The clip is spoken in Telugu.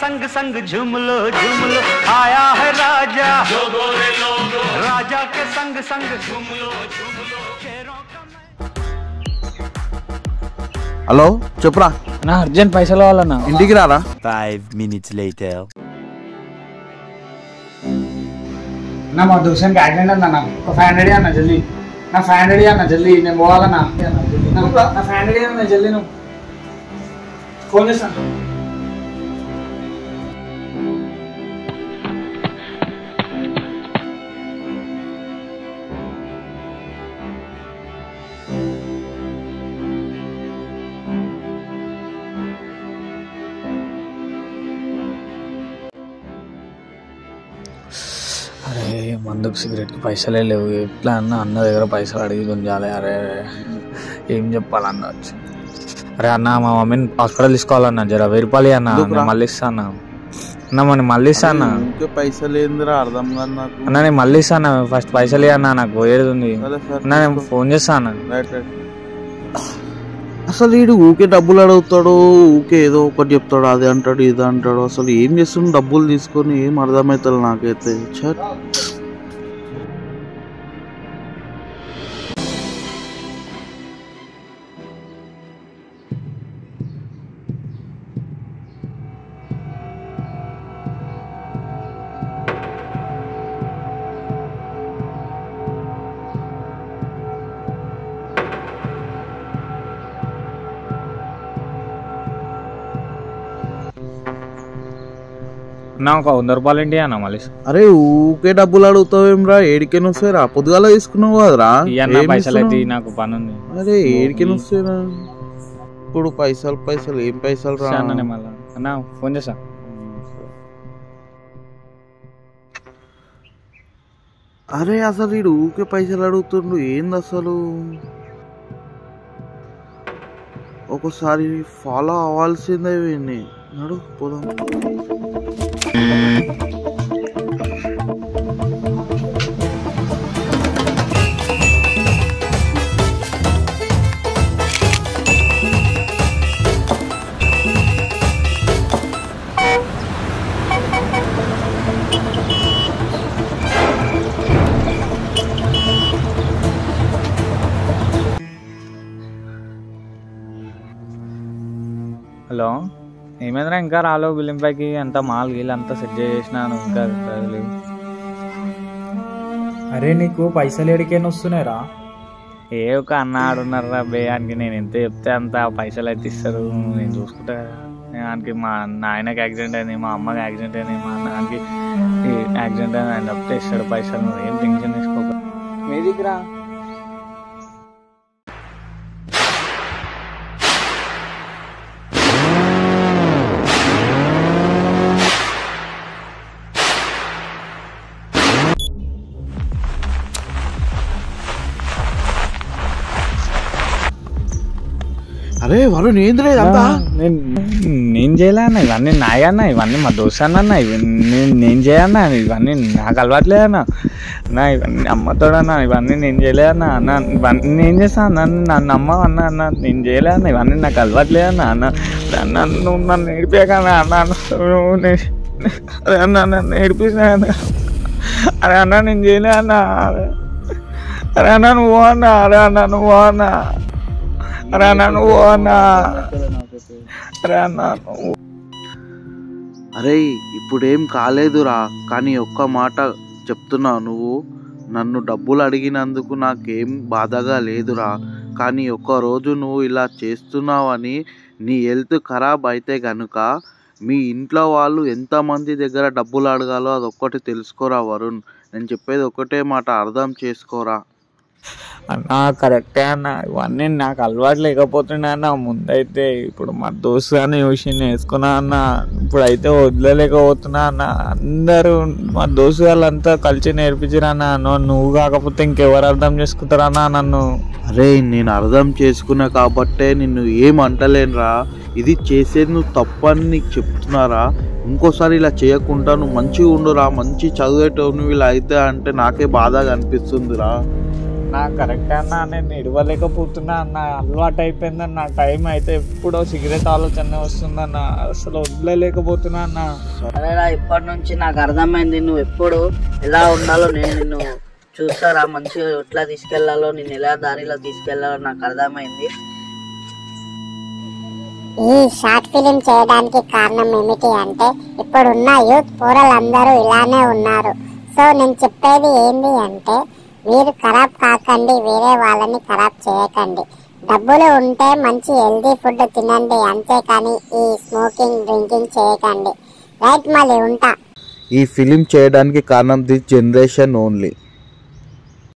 संग संग झूम लो आया है राजा जो गोरे लोग राजा के संग संग झूम लो शेरों का హలో చెప్పురా నా అర్జెంట్ పైసలు కావాలన్నా ఇంటికి రారా 5 minutes later. నా మా దోషానికి యాక్సిడెంట్ అన్నా ఒక 500 అన్న జల్దీ నా 500 అన్న జల్దీ నేను పోవాలన్నా నా 500 అన్న జల్దీ నువ్వు ఫోన్ చేస్తాను అరే మందుకు సిగరెట్కి పైసలే లేవు ఎట్లా అన్న దగ్గర పైసలు అడిగి గుంజాలి అరే ఏం చెప్పాలన్న వచ్చి అరే అన్న మా మమ్మీని హాస్పిటల్ తీసుకోవాలన్నా జర 1000 రూపాయలు అన్న నేను మళ్ళీ ఇస్తాను అన్న నేను మళ్ళీ ఇస్తాను పైసలు ఏందిరా అర్థం కాదు నాకు అన్న నేను మళ్ళీ ఇస్తాను ఫస్ట్ పైసలు అన్న నాకు పోయేది ఉంది అన్న నేను ఫోన్ చేస్తాను అసలు వీడు ఊకే డబ్బులు అడుగుతాడు ఊకే ఏదో ఒకటి చెప్తాడు అది అంటాడు ఇది అంటాడు అసలు ఏం చేస్తుండు డబ్బులు తీసుకొని ఏం అర్థమవుతుంది నాకైతే నా ఒక 100 రూపాయలు ఏంటి అన్న మళ్ళీ అరే ఊకే డబ్బులు అడుగుతావేమ్రా ఏడికైనా వస్తాయిరా పొద్దుగాల తీసుకున్నావు కదరా పైసలు అయితే నాకు పని ఉంది అరే ఏడికైనా వస్తాయిరా ఇప్పుడు పైసలు ఏం పైసలు రా మళ్ళీ అన్న ఫోన్ చేసా అరే అసలు వీడు ఊకే పైసలు అడుగుతుండు ఏంది అసలు ఒకసారి ఫాలో అవ్వాల్సిందే వీడిని నడు పోదాం హలో ఏమైందిరా ఇంకా రాలేవు బిల్లింపైకి అంతా మాల్ గీళ్ళు అంతా సెట్ చేసినాను ఇంకా లేవు అరే నీకు పైసలు ఎడికైనా వస్తున్నాయిరా ఏ ఒక అన్న ఆడున్నారా బేయానికి నేను ఎంత చెప్తే అంత పైసలు అయితే ఇస్తారు నేను చూసుకుంటా ఆయనకి మా నాయనకి యాక్సిడెంట్ అయింది మా అమ్మకి యాక్సిడెంట్ అయింది మా నాన్నకి యాక్సిడెంట్ అయింది ఆయన తప్పితే ఇస్తాడు పైసలు నువ్వు ఏం టెన్షన్ తీసుకోక మీదికిరా అరే వాళ్ళు నేను చేయలే అన్న ఇవన్నీ నాయన్న ఇవన్నీ మా దోస్తు అన్న ఇవన్నీ నేను చేయన్నా ఇవన్నీ నాకు అలవాట్లేదన్నా అన్న ఇవన్నీ అమ్మతోడన్నా ఇవన్నీ నేను చేయలేదన్నా అన్న ఇవన్నీ నేను చేస్తాను నన్ను అమ్మ అన్న అన్న నేను చేయలే అన్న ఇవన్నీ నాకు అలవాట్లేదన్నా అన్న అన్న నువ్వు నన్ను నేర్పాకన్నా అన్న అరే అన్న నన్ను నేర్పించిన అరే అన్న నేను చేయలే అన్న అరే అన్న నువ్వు అన్న అరే అన్న నువ్వు అన్న అరే అన్న నువ్వు అన్న అరే అన్న అరే ఇప్పుడేం కాలేదురా కానీ ఒక్క మాట చెప్తున్నా నువ్వు నన్ను డబ్బులు అడిగినందుకు నాకేం బాధగా లేదురా కానీ ఒక్కరోజు నువ్వు ఇలా చేస్తున్నావని నీ హెల్త్ ఖరాబ్ అయితే కనుక మీ ఇంట్లో వాళ్ళు ఎంతమంది దగ్గర డబ్బులు అడగాలో అదొక్కటి తెలుసుకోరా వరుణ్ నేను చెప్పేది ఒకటే మాట అర్థం చేసుకోరా అన్న కరెక్టే అన్న ఇవన్నీ నాకు అలవాటు లేకపోతున్నా అన్న ముందైతే ఇప్పుడు మా దోస్తు అని చూసి నేర్చుకున్నా అన్న ఇప్పుడైతే వదిలేకపోతున్నా అన్న అందరూ మా దోస్తు వాళ్ళంతా కలిసి నేర్పించారు అన్న నువ్వు కాకపోతే ఇంకెవరు అర్థం చేసుకుంటారా అన్న నన్ను అరే నేను అర్థం చేసుకున్నా కాబట్టే నిన్ను ఏం అంటలేనురా ఇది చేసేది నువ్వు తప్పని నీకు చెప్తున్నారా ఇంకోసారి ఇలా చేయకుండా నువ్వు మంచిగా ఉండురా మంచి చదివేటో నువ్వు ఇలా అయితే అంటే నాకే బాధగా అనిపిస్తుందిరా అన్న కరెక్ట్ అన్న, నేను ఇడవలేకపోతున్నా అన్న, అలవాటు అయిపోయిందన్న. టైం అయితే ఎప్పుడో సిగరెట్ ఆలోచన వస్తుందన్న, అసలు వదిలేకపోతున్నా అన్న. అదేరా ఇప్పటి నుంచి నాకు అర్థమైంది, నువ్వు ఎప్పుడు ఎలా ఉండాలో నేను నిన్ను చూస్తారా, మంచిగా ఎట్లా తీసుకెళ్లాలో, నేను ఎలా దారిలో తీసుకెళ్లాలో నాకు అర్థమైంది. ఈ షార్ట్ ఫిలిం చేయడానికి కారణం ఏమిటి అంటే ఇప్పుడున్న యూత్ పోరలందరూ ఇలానే ఉన్నారు. సో నేను చెప్పేది ఏంటి అంటే మీరు ఖరాబ్ కాకండి, వేరే వాళ్ళని ఖరాబ్ చేయకండి. డబ్బులు ఉంటే మంచి హెల్దీ ఫుడ్ తినండి, అంతేకాని ఈ స్మోకింగ్ డ్రింకింగ్ చేయకండి. రైట్, మళ్ళీ ఉంటా. ఈ ఫిలిం చేయడానికి కారణం దిస్ జనరేషన్ ఓన్లీ.